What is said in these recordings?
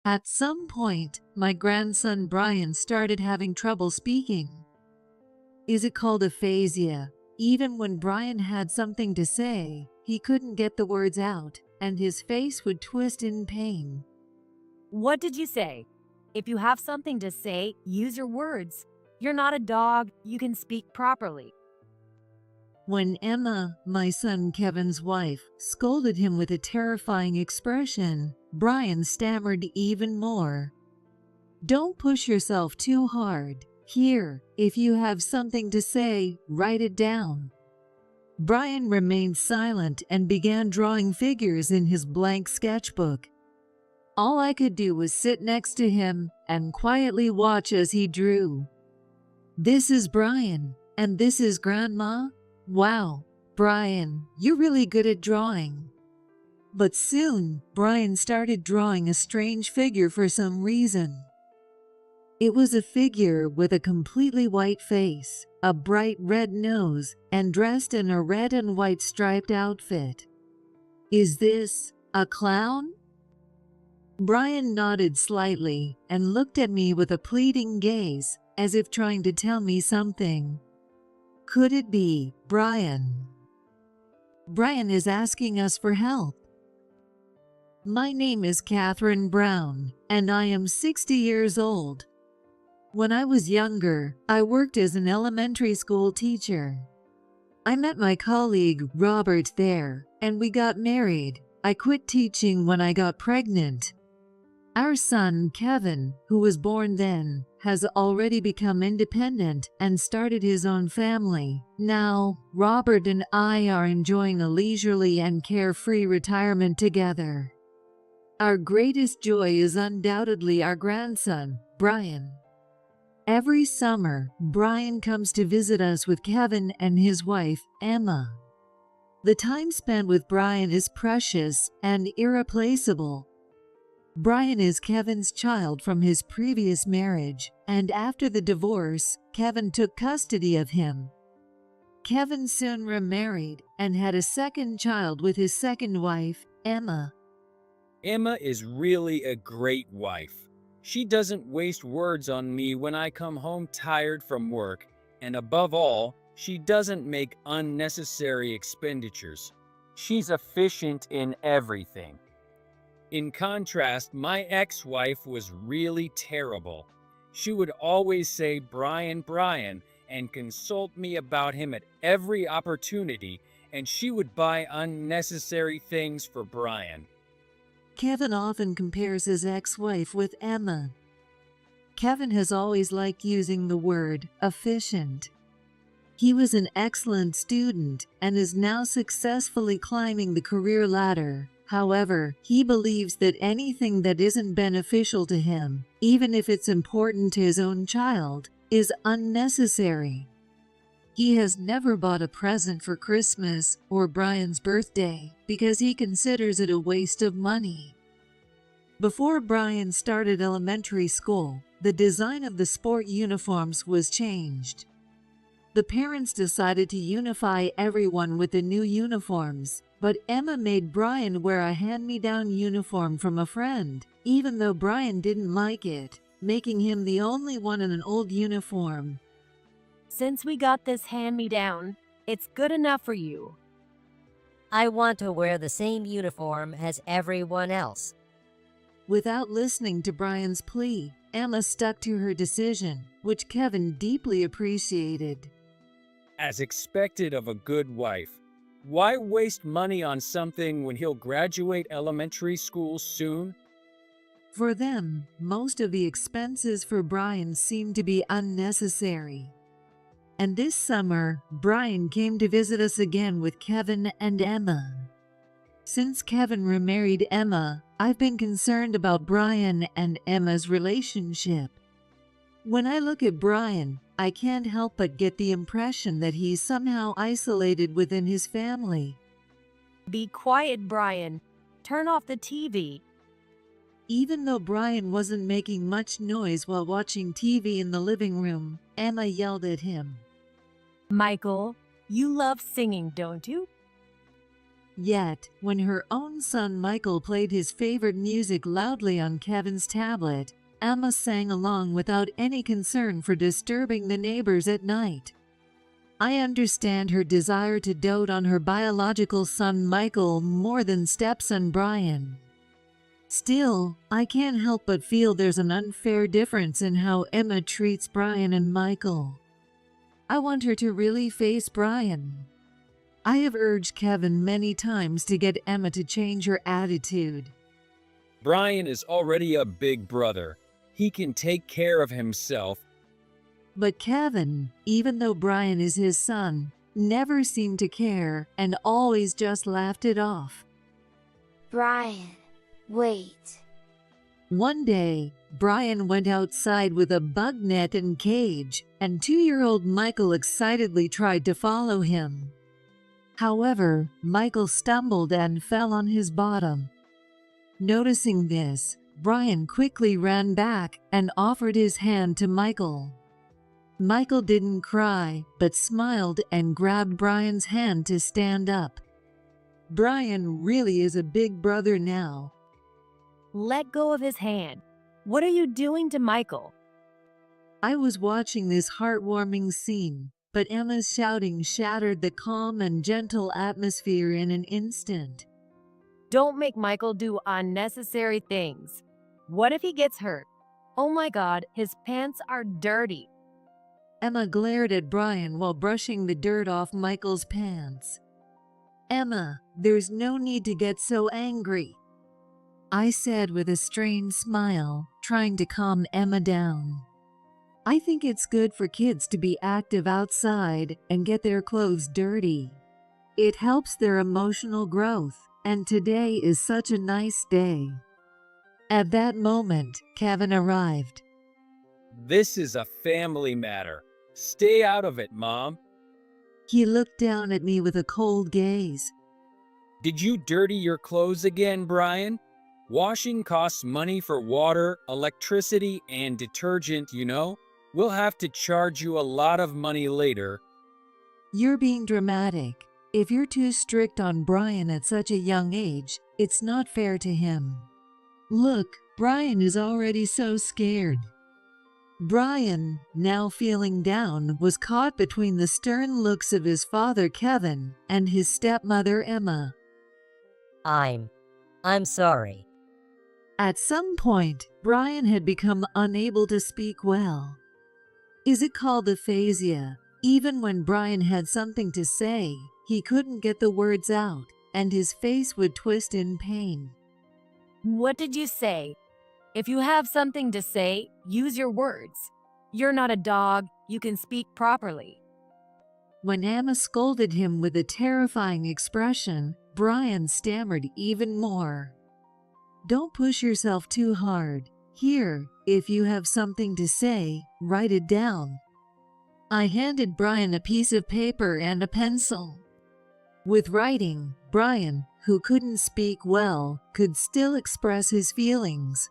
At some point, my grandson Brian started having trouble speaking. Is it called aphasia? Even when Brian had something to say, he couldn't get the words out, and his face would twist in pain. What did you say? If you have something to say, use your words. You're not a dog, you can speak properly. When Emma, my son Kevin's wife, scolded him with a terrifying expression, Brian stammered even more. Don't push yourself too hard. Here, if you have something to say, write it down. Brian remained silent and began drawing figures in his blank sketchbook. All I could do was sit next to him and quietly watch as he drew. This is Brian, and this is Grandma. Wow, Brian, you're really good at drawing. But soon, Brian started drawing a strange figure for some reason. It was a figure with a completely white face, a bright red nose, and dressed in a red and white striped outfit. Is this a clown? Brian nodded slightly and looked at me with a pleading gaze, as if trying to tell me something. Could it be Brian? Brian is asking us for help. My name is Catherine Brown, and I am 60 years old. When I was younger, I worked as an elementary school teacher. I met my colleague Robert there, and we got married. I quit teaching when I got pregnant. Our son, Kevin, who was born then, has already become independent and started his own family. Now, Robert and I are enjoying a leisurely and carefree retirement together. Our greatest joy is undoubtedly our grandson, Brian. Every summer, Brian comes to visit us with Kevin and his wife, Emma. The time spent with Brian is precious and irreplaceable. Brian is Kevin's child from his previous marriage, and after the divorce, Kevin took custody of him. Kevin soon remarried and had a second child with his second wife, Emma. Emma is really a great wife. She doesn't waste words on me when I come home tired from work, and above all, she doesn't make unnecessary expenditures. She's efficient in everything. In contrast, my ex-wife was really terrible. She would always say, "Brian, Brian," and consult me about him at every opportunity, and she would buy unnecessary things for Brian. Kevin often compares his ex-wife with Emma. Kevin has always liked using the word efficient. He was an excellent student and is now successfully climbing the career ladder. However, he believes that anything that isn't beneficial to him, even if it's important to his own child, is unnecessary. He has never bought a present for Christmas or Brian's birthday because he considers it a waste of money. Before Brian started elementary school, the design of the sport uniforms was changed. The parents decided to unify everyone with the new uniforms, but Emma made Brian wear a hand-me-down uniform from a friend, even though Brian didn't like it, making him the only one in an old uniform. Since we got this hand-me-down, it's good enough for you. I want to wear the same uniform as everyone else. Without listening to Brian's plea, Emma stuck to her decision, which Kevin deeply appreciated. As expected of a good wife, why waste money on something when he'll graduate elementary school soon? For them, most of the expenses for Brian seemed to be unnecessary. And this summer, Brian came to visit us again with Kevin and Emma. Since Kevin remarried Emma, I've been concerned about Brian and Emma's relationship. When I look at Brian, I can't help but get the impression that he's somehow isolated within his family. Be quiet, Brian. Turn off the TV. Even though Brian wasn't making much noise while watching TV in the living room, Emma yelled at him. Michael, you love singing, don't you? Yet, when her own son Michael played his favorite music loudly on Kevin's tablet, Emma sang along without any concern for disturbing the neighbors at night. I understand her desire to dote on her biological son Michael more than stepson Brian. Still, I can't help but feel there's an unfair difference in how Emma treats Brian and Michael. I want her to really face Brian. I have urged Kevin many times to get Emma to change her attitude. Brian is already a big brother. He can take care of himself. But Kevin, even though Brian is his son, never seemed to care and always just laughed it off. Brian, wait. One day, Brian went outside with a bug net and cage, and 2-year-old Michael excitedly tried to follow him. However, Michael stumbled and fell on his bottom. Noticing this, Brian quickly ran back and offered his hand to Michael. Michael didn't cry, but smiled and grabbed Brian's hand to stand up. Brian really is a big brother now. Let go of his hand. What are you doing to Michael? I was watching this heartwarming scene, but Emma's shouting shattered the calm and gentle atmosphere in an instant. Don't make Michael do unnecessary things. What if he gets hurt? Oh my God, his pants are dirty. Emma glared at Brian while brushing the dirt off Michael's pants. Emma, there's no need to get so angry, I said with a strained smile, trying to calm Emma down. I think it's good for kids to be active outside and get their clothes dirty. It helps their emotional growth, and today is such a nice day. At that moment, Kevin arrived. This is a family matter. Stay out of it, Mom. He looked down at me with a cold gaze. Did you dirty your clothes again, Brian? Washing costs money for water, electricity, and detergent, you know? We'll have to charge you a lot of money later. You're being dramatic. If you're too strict on Brian at such a young age, it's not fair to him. Look, Brian is already so scared. Brian, now feeling down, was caught between the stern looks of his father Kevin and his stepmother Emma. I'm sorry. At some point, Brian had become unable to speak well. Is it called aphasia? Even when Brian had something to say, he couldn't get the words out, and his face would twist in pain. What did you say? If you have something to say, use your words. You're not a dog, you can speak properly. When Emma scolded him with a terrifying expression, Brian stammered even more. Don't push yourself too hard. Here, if you have something to say, write it down. I handed Brian a piece of paper and a pencil. With writing, Brian, who couldn't speak well, could still express his feelings.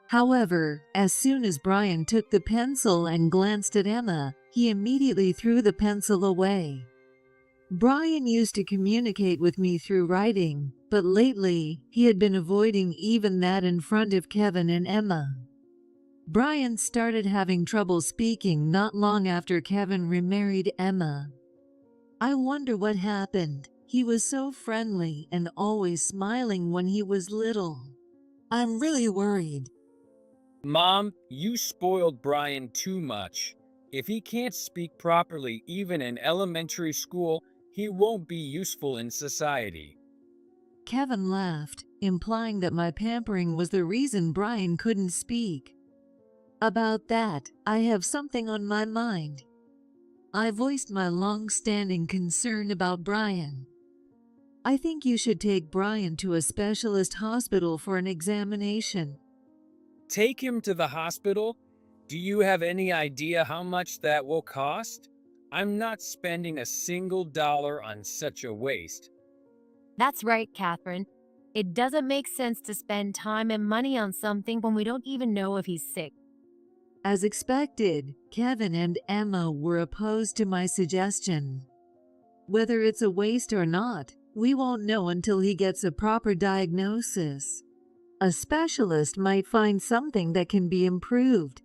However, as soon as Brian took the pencil and glanced at Emma, he immediately threw the pencil away. Brian used to communicate with me through writing, but lately, he had been avoiding even that in front of Kevin and Emma. Brian started having trouble speaking not long after Kevin remarried Emma. I wonder what happened. He was so friendly and always smiling when he was little. I'm really worried. Mom, you spoiled Brian too much. If he can't speak properly even in elementary school, he won't be useful in society. Kevin laughed, implying that my pampering was the reason Brian couldn't speak. About that, I have something on my mind. I voiced my long-standing concern about Brian. I think you should take Brian to a specialist hospital for an examination. Take him to the hospital? Do you have any idea how much that will cost? I'm not spending a single dollar on such a waste. That's right, Catherine. It doesn't make sense to spend time and money on something when we don't even know if he's sick. As expected, Kevin and Emma were opposed to my suggestion. Whether it's a waste or not, We won't know until he gets a proper diagnosis. A specialist might find something that can be improved.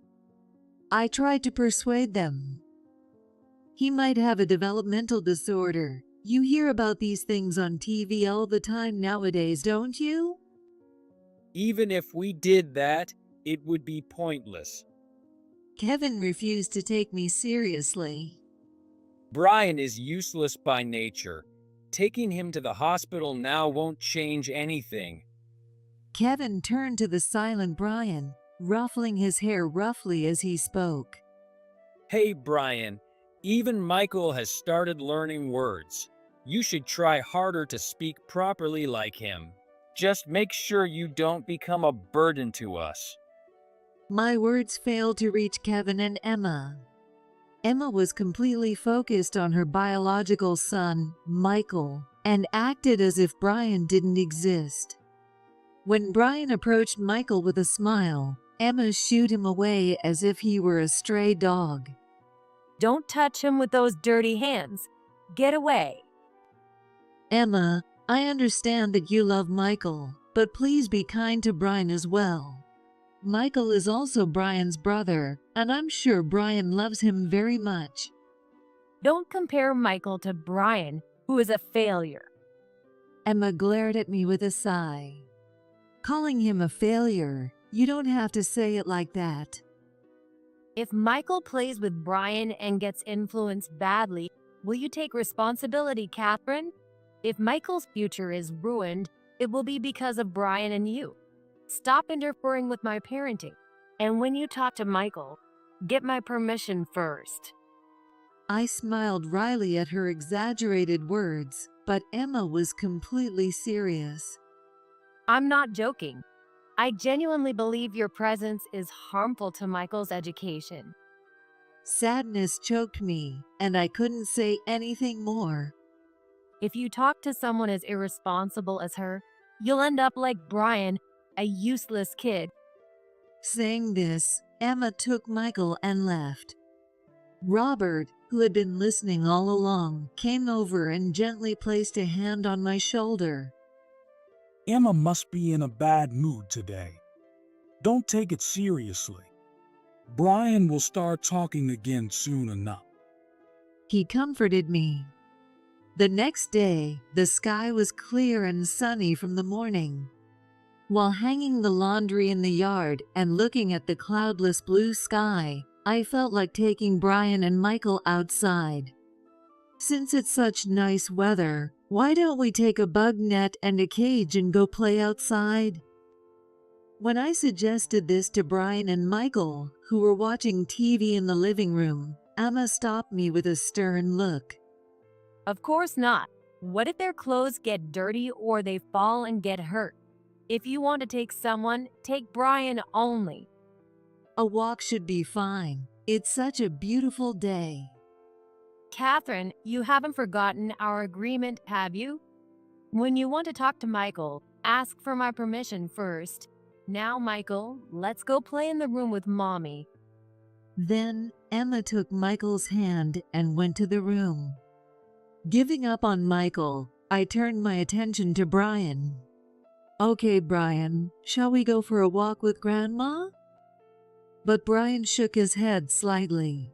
I tried to persuade them. He might have a developmental disorder. You hear about these things on TV all the time nowadays, don't you? Even if we did that, it would be pointless. Kevin refused to take me seriously. Brian is useless by nature. Taking him to the hospital now won't change anything. Kevin turned to the silent Brian, ruffling his hair roughly as he spoke. Hey, Brian, even Michael has started learning words. You should try harder to speak properly like him. Just make sure you don't become a burden to us. My words failed to reach Kevin and Emma. Emma was completely focused on her biological son, Michael, and acted as if Brian didn't exist. When Brian approached Michael with a smile, Emma shooed him away as if he were a stray dog. Don't touch him with those dirty hands. Get away. Emma, I understand that you love Michael, but please be kind to Brian as well. Michael is also Brian's brother, and I'm sure Brian loves him very much. Don't compare Michael to Brian, who is a failure. Emma glared at me with a sigh. Calling him a failure? You don't have to say it like that. If Michael plays with Brian and gets influenced badly, will you take responsibility, Catherine? If Michael's future is ruined, it will be because of Brian and you. Stop interfering with my parenting. And when you talk to Michael, get my permission first. I smiled wryly at her exaggerated words, but Emma was completely serious. I'm not joking. I genuinely believe your presence is harmful to Michael's education. Sadness choked me, and I couldn't say anything more. If you talk to someone as irresponsible as her, you'll end up like Brian, a useless kid. Saying this, Emma took Michael and left. Robert, who had been listening all along, came over and gently placed a hand on my shoulder. Emma must be in a bad mood today. Don't take it seriously. Brian will start talking again soon enough. He comforted me. The next day, the sky was clear and sunny from the morning. While hanging the laundry in the yard and looking at the cloudless blue sky, I felt like taking Brian and Michael outside. Since it's such nice weather, why don't we take a bug net and a cage and go play outside? When I suggested this to Brian and Michael, who were watching TV in the living room, Emma stopped me with a stern look. Of course not. What if their clothes get dirty or they fall and get hurt? If you want to take someone, take Brian only. A walk should be fine. It's such a beautiful day. Catherine, you haven't forgotten our agreement, have you? When you want to talk to Michael, ask for my permission first. Now, Michael, let's go play in the room with Mommy. Then Emma took Michael's hand and went to the room. Giving up on Michael, I turned my attention to Brian. Okay, Brian, shall we go for a walk with Grandma? But Brian shook his head slightly.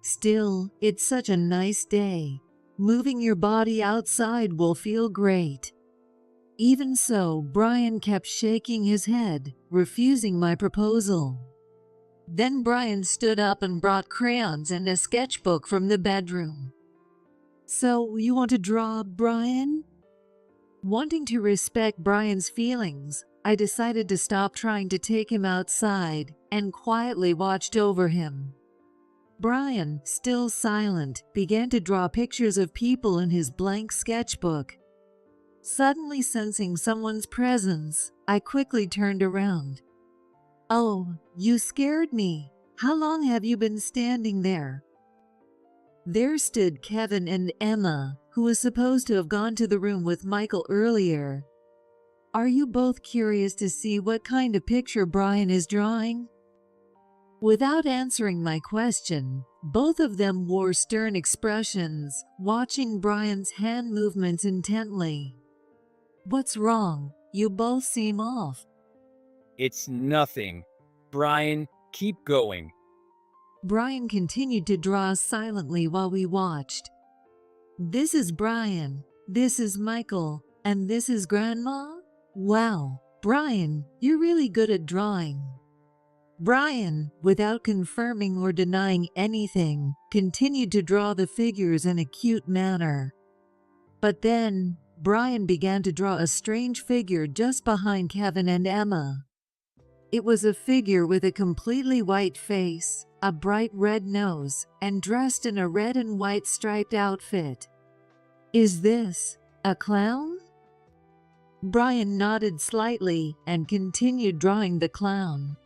Still, it's such a nice day. Moving your body outside will feel great. Even so, Brian kept shaking his head, refusing my proposal. Then Brian stood up and brought crayons and a sketchbook from the bedroom. So, you want to draw, Brian? Wanting to respect Brian's feelings, I decided to stop trying to take him outside and quietly watched over him. Brian, still silent, began to draw pictures of people in his blank sketchbook. Suddenly sensing someone's presence, I quickly turned around. Oh, you scared me. How long have you been standing there? There stood Kevin and Emma, who was supposed to have gone to the room with Michael earlier. Are you both curious to see what kind of picture Brian is drawing? Without answering my question, both of them wore stern expressions, watching Brian's hand movements intently. "What's wrong? You both seem off." It's nothing. Brian, keep going. Brian continued to draw silently while we watched. "This is Brian, this is Michael, and this is Grandma? Wow, Brian, you're really good at drawing." Brian, without confirming or denying anything, continued to draw the figures in a cute manner. But then, Brian began to draw a strange figure just behind Kevin and Emma. It was a figure with a completely white face, a bright red nose, and dressed in a red and white striped outfit. "Is this a clown?" Brian nodded slightly and continued drawing the clown.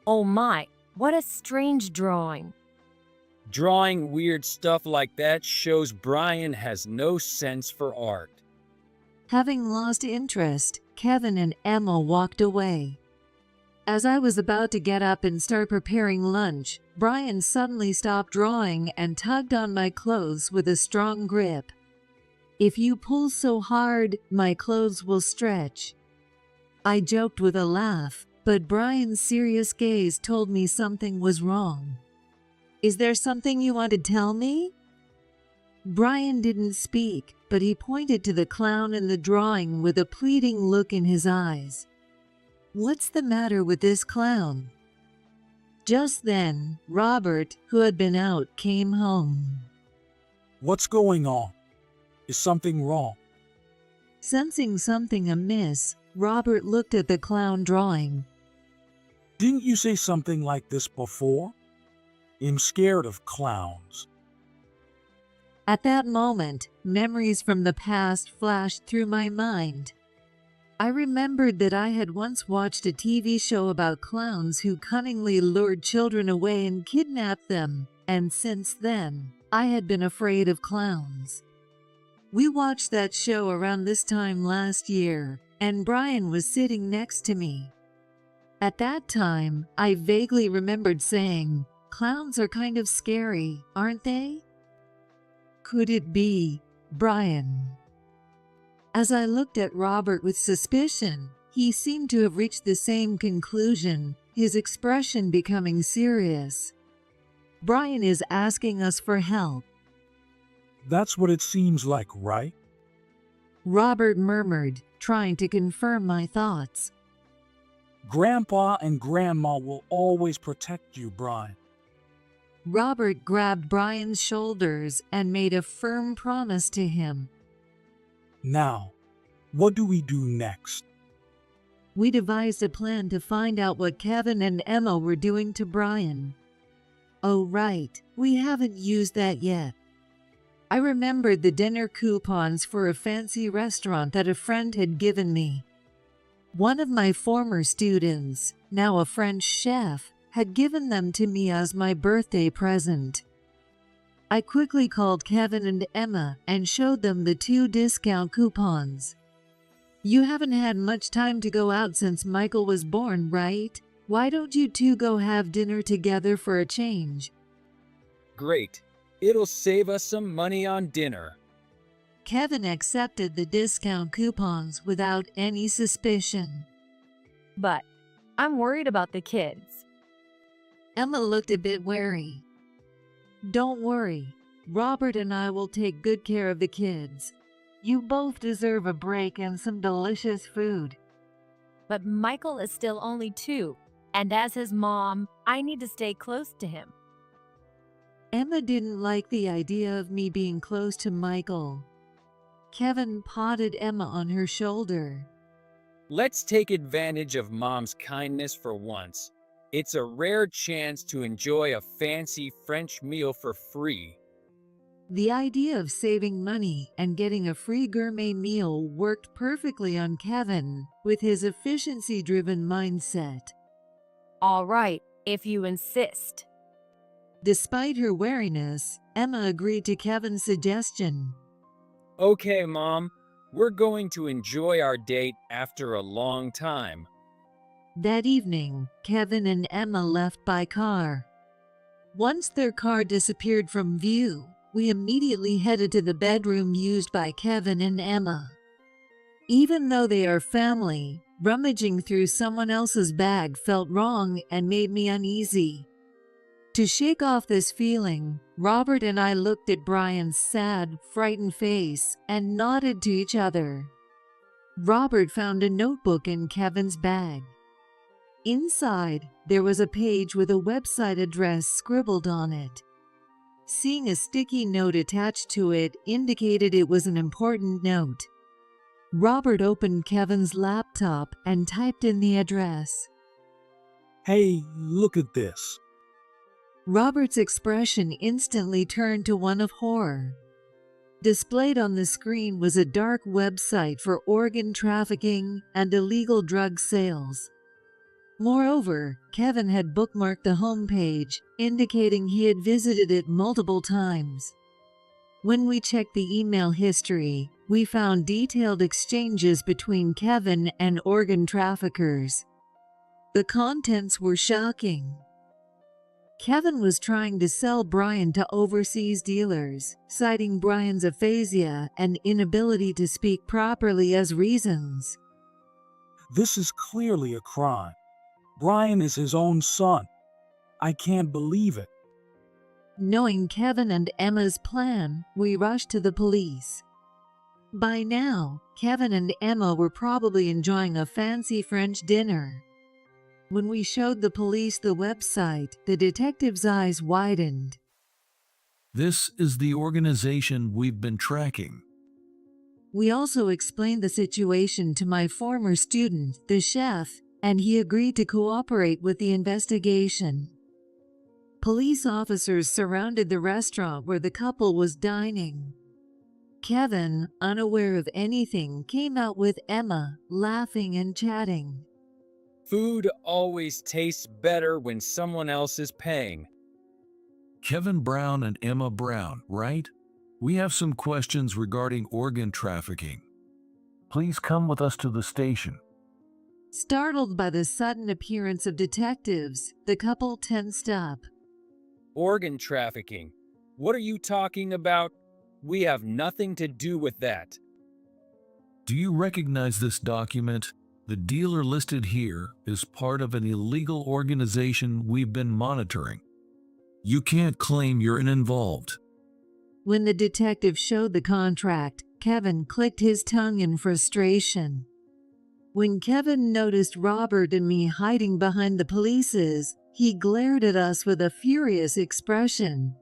Oh my, what a strange drawing. Drawing weird stuff like that shows Brian has no sense for art. Having lost interest, Kevin and Emma walked away. As I was about to get up and start preparing lunch, Brian suddenly stopped drawing and tugged on my clothes with a strong grip. "If you pull so hard, my clothes will stretch." I joked with a laugh, but Brian's serious gaze told me something was wrong. "Is there something you want to tell me?" Brian didn't speak, but he pointed to the clown in the drawing with a pleading look in his eyes. "What's the matter with this clown?" Just then, Robert, who had been out, came home. What's going on? Is something wrong? Sensing something amiss, Robert looked at the clown drawing. Didn't you say something like this before? I'm scared of clowns. At that moment, memories from the past flashed through my mind. I remembered that I had once watched a TV show about clowns who cunningly lured children away and kidnapped them, and since then, I had been afraid of clowns. We watched that show around this time last year, and Brian was sitting next to me. At that time, I vaguely remembered saying, "Clowns are kind of scary, aren't they?" Could it be Brian? As I looked at Robert with suspicion, he seemed to have reached the same conclusion, his expression becoming serious. "Brian is asking us for help." That's what it seems like, right? Robert murmured, trying to confirm my thoughts. Grandpa and Grandma will always protect you, Brian. Robert grabbed Brian's shoulders and made a firm promise to him. Now, what do we do next? We devised a plan to find out what Kevin and Emma were doing to Brian. Oh right, we haven't used that yet. I remembered the dinner coupons for a fancy restaurant that a friend had given me. One of my former students, now a French chef, had given them to me as my birthday present. I quickly called Kevin and Emma and showed them the 2 discount coupons. "You haven't had much time to go out since Michael was born, right? Why don't you 2 go have dinner together for a change?" Great. It'll save us some money on dinner. Kevin accepted the discount coupons without any suspicion. But I'm worried about the kids. Emma looked a bit wary. "Don't worry. Robert and I will take good care of the kids. You both deserve a break and some delicious food." But Michael is still only 2, and as his mom, I need to stay close to him. Emma didn't like the idea of me being close to Michael. Kevin patted Emma on her shoulder. Let's take advantage of Mom's kindness for once. It's a rare chance to enjoy a fancy French meal for free. The idea of saving money and getting a free gourmet meal worked perfectly on Kevin, with his efficiency-driven mindset. All right, if you insist. Despite her wariness, Emma agreed to Kevin's suggestion. Okay, Mom, we're going to enjoy our date after a long time. That evening, Kevin and Emma left by car. Once their car disappeared from view, we immediately headed to the bedroom used by Kevin and Emma. Even though they are family, rummaging through someone else's bag felt wrong and made me uneasy. To shake off this feeling, Robert and I looked at Brian's sad, frightened face and nodded to each other. Robert found a notebook in Kevin's bag. Inside, there was a page with a website address scribbled on it. Seeing a sticky note attached to it indicated it was an important note. Robert opened Kevin's laptop and typed in the address. Hey, look at this. Robert's expression instantly turned to one of horror. Displayed on the screen was a dark website for organ trafficking and illegal drug sales. Moreover, Kevin had bookmarked the homepage, indicating he had visited it multiple times. When we checked the email history, we found detailed exchanges between Kevin and organ traffickers. The contents were shocking. Kevin was trying to sell Brian to overseas dealers, citing Brian's aphasia and inability to speak properly as reasons. This is clearly a crime. Brian is his own son. I can't believe it. Knowing Kevin and Emma's plan, we rushed to the police. By now, Kevin and Emma were probably enjoying a fancy French dinner. When we showed the police the website, the detective's eyes widened. This is the organization we've been tracking. We also explained the situation to my former student, the chef, and he agreed to cooperate with the investigation. Police officers surrounded the restaurant where the couple was dining. Kevin, unaware of anything, came out with Emma, laughing and chatting. Food always tastes better when someone else is paying. Kevin Brown and Emma Brown, right? We have some questions regarding organ trafficking. Please come with us to the station. Startled by the sudden appearance of detectives, the couple tensed up. Organ trafficking? What are you talking about? We have nothing to do with that. Do you recognize this document? The dealer listed here is part of an illegal organization we've been monitoring. You can't claim you're involved. When the detective showed the contract, Kevin clicked his tongue in frustration. When Kevin noticed Robert and me hiding behind the polices, he glared at us with a furious expression.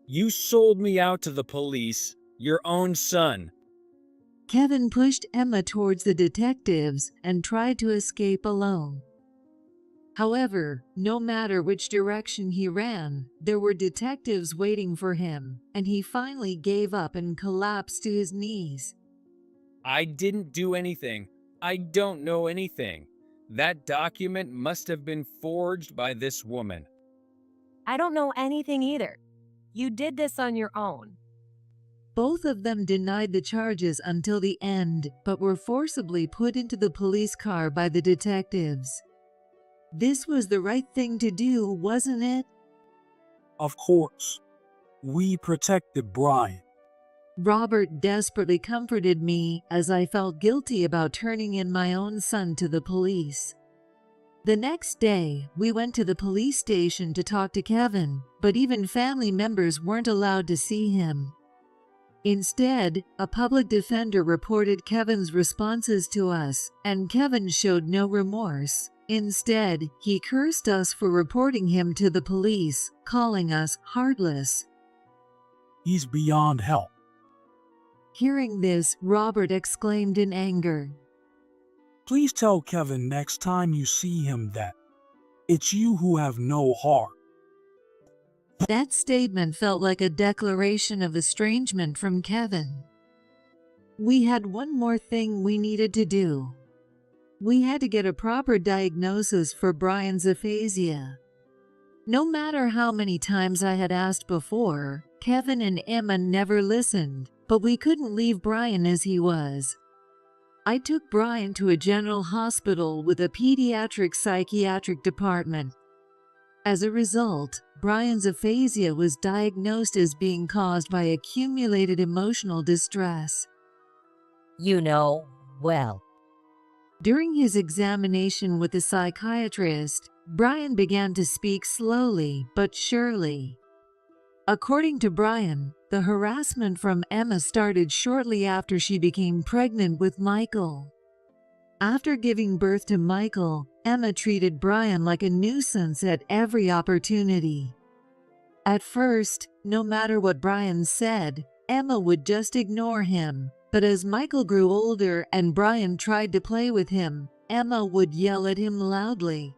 You sold me out to the police, your own son. Kevin pushed Emma towards the detectives and tried to escape alone. However, no matter which direction he ran, there were detectives waiting for him, and he finally gave up and collapsed to his knees. I didn't do anything. I don't know anything. That document must have been forged by this woman. I don't know anything either. You did this on your own. Both of them denied the charges until the end, but were forcibly put into the police car by the detectives. This was the right thing to do, wasn't it? Of course. We protected Brian. Robert desperately comforted me as I felt guilty about turning in my own son to the police. The next day, we went to the police station to talk to Kevin, but even family members weren't allowed to see him. Instead, a public defender reported Kevin's responses to us, and Kevin showed no remorse. Instead, he cursed us for reporting him to the police, calling us heartless. He's beyond help. Hearing this, Robert exclaimed in anger. Please tell Kevin next time you see him that it's you who have no heart. That statement felt like a declaration of estrangement from Kevin. We had one more thing we needed to do. We had to get a proper diagnosis for Brian's aphasia. No matter how many times I had asked before, Kevin and Emma never listened, but we couldn't leave Brian as he was. I took Brian to a general hospital with a pediatric psychiatric department. As a result, Brian's aphasia was diagnosed as being caused by accumulated emotional distress. Well, During his examination with the psychiatrist, Brian began to speak slowly but surely. According to Brian, the harassment from Emma started shortly after she became pregnant with Michael. After giving birth to Michael, Emma treated Brian like a nuisance at every opportunity. At first, no matter what Brian said, Emma would just ignore him. But as Michael grew older and Brian tried to play with him, Emma would yell at him loudly.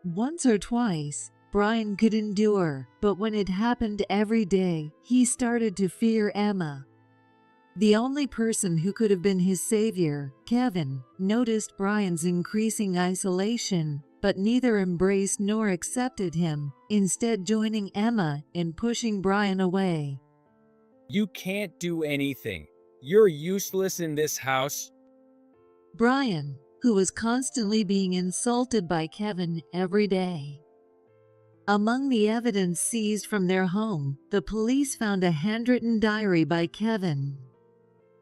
Once or twice, Brian could endure, but when it happened every day, he started to fear Emma. The only person who could have been his savior, Kevin, noticed Brian's increasing isolation, but neither embraced nor accepted him, instead joining Emma in pushing Brian away. You can't do anything. You're useless in this house. Brian, who was constantly being insulted by Kevin every day. Among the evidence seized from their home, the police found a handwritten diary by Kevin.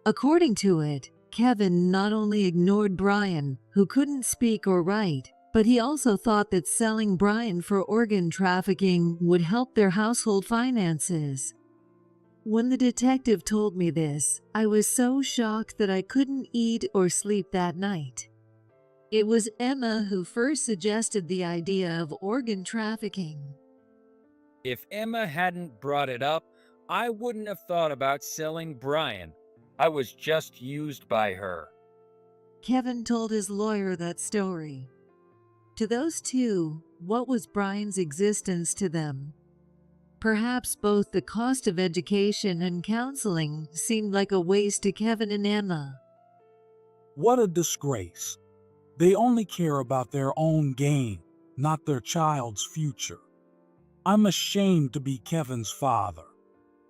According to it, Kevin not only ignored Brian, who couldn't speak or write, but he also thought that selling Brian for organ trafficking would help their household finances. When the detective told me this, I was so shocked that I couldn't eat or sleep that night. It was Emma who first suggested the idea of organ trafficking. If Emma hadn't brought it up, I wouldn't have thought about selling Brian. I was just used by her. Kevin told his lawyer that story. To those two, what was Brian's existence to them? Perhaps both the cost of education and counseling seemed like a waste to Kevin and Emma. What a disgrace. They only care about their own gain, not their child's future. I'm ashamed to be Kevin's father.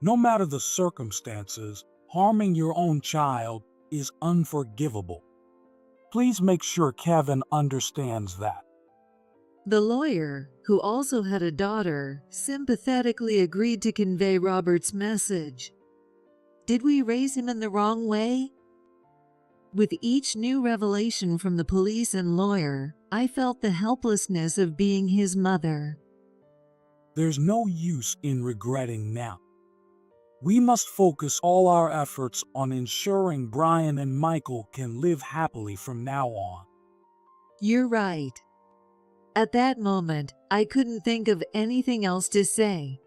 No matter the circumstances, harming your own child is unforgivable. Please make sure Kevin understands that. The lawyer, who also had a daughter, sympathetically agreed to convey Robert's message. Did we raise him in the wrong way? With each new revelation from the police and lawyer, I felt the helplessness of being his mother. There's no use in regretting now. We must focus all our efforts on ensuring Brian and Michael can live happily from now on. You're right. At that moment, I couldn't think of anything else to say.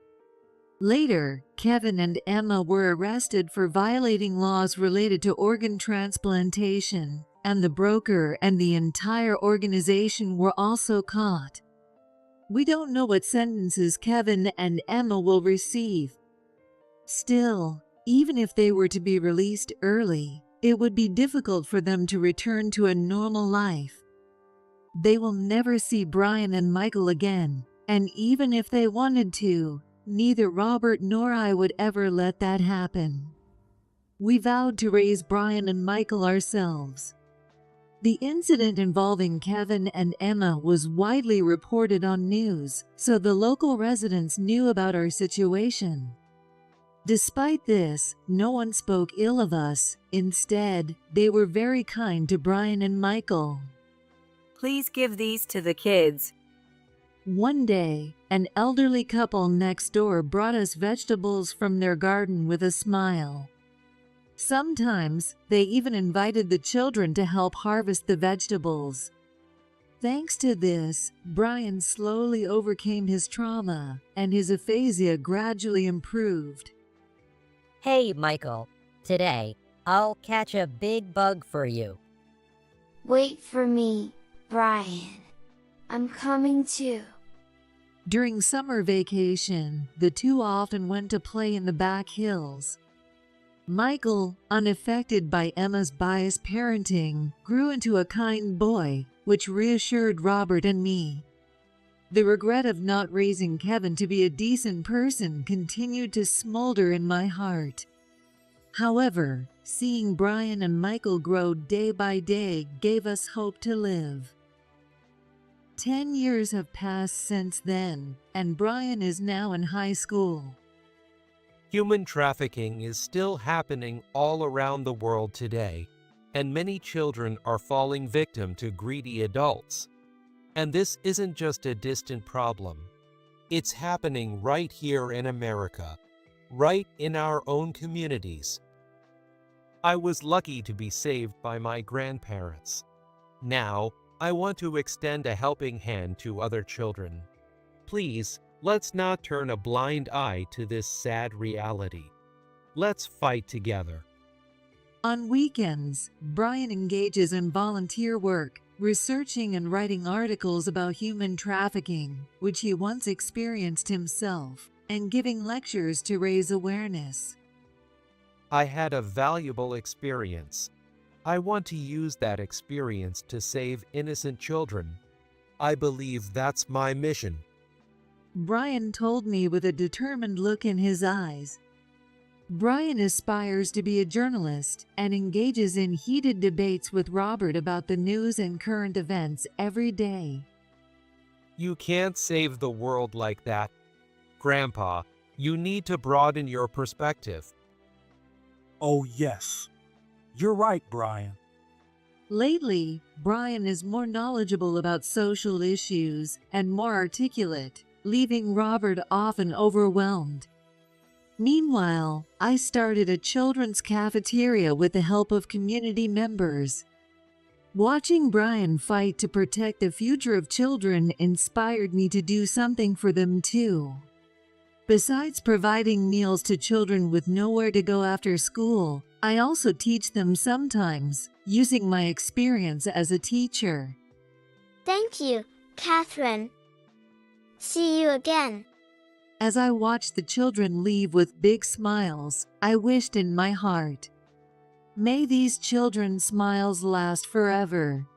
Later, Kevin and Emma were arrested for violating laws related to organ transplantation, and the broker and the entire organization were also caught. We don't know what sentences Kevin and Emma will receive. Still, even if they were to be released early, it would be difficult for them to return to a normal life. They will never see Brian and Michael again, and even if they wanted to, neither Robert nor I would ever let that happen. We vowed to raise Brian and Michael ourselves. The incident involving Kevin and Emma was widely reported on news, so the local residents knew about our situation. Despite this, no one spoke ill of us. Instead, they were very kind to Brian and Michael. Please give these to the kids. One day, an elderly couple next door brought us vegetables from their garden with a smile. Sometimes, they even invited the children to help harvest the vegetables. Thanks to this, Brian slowly overcame his trauma, and his aphasia gradually improved. Hey, Michael. Today, I'll catch a big bug for you. Wait for me, Brian. I'm coming too. During summer vacation, the two often went to play in the back hills. Michael, unaffected by Emma's biased parenting, grew into a kind boy, which reassured Robert and me. The regret of not raising Kevin to be a decent person continued to smolder in my heart. However, seeing Brian and Michael grow day by day gave us hope to live. 10 years have passed since then, and Brian is now in high school. Human trafficking is still happening all around the world today, and many children are falling victim to greedy adults. And this isn't just a distant problem. It's happening right here in America, right in our own communities. I was lucky to be saved by my grandparents. Now, I want to extend a helping hand to other children. Please, let's not turn a blind eye to this sad reality. Let's fight together. On weekends, Brian engages in volunteer work, researching and writing articles about human trafficking, which he once experienced himself, and giving lectures to raise awareness. I had a valuable experience. I want to use that experience to save innocent children. I believe that's my mission. Brian told me with a determined look in his eyes. Brian aspires to be a journalist and engages in heated debates with Robert about the news and current events every day. You can't save the world like that. Grandpa, you need to broaden your perspective. Oh, yes. You're right, Brian. Lately, Brian is more knowledgeable about social issues and more articulate, leaving Robert often overwhelmed. Meanwhile, I started a children's cafeteria with the help of community members. Watching Brian fight to protect the future of children inspired me to do something for them too. Besides providing meals to children with nowhere to go after school, I also teach them sometimes, using my experience as a teacher. Thank you, Catherine. See you again. As I watched the children leave with big smiles, I wished in my heart, may these children's smiles last forever.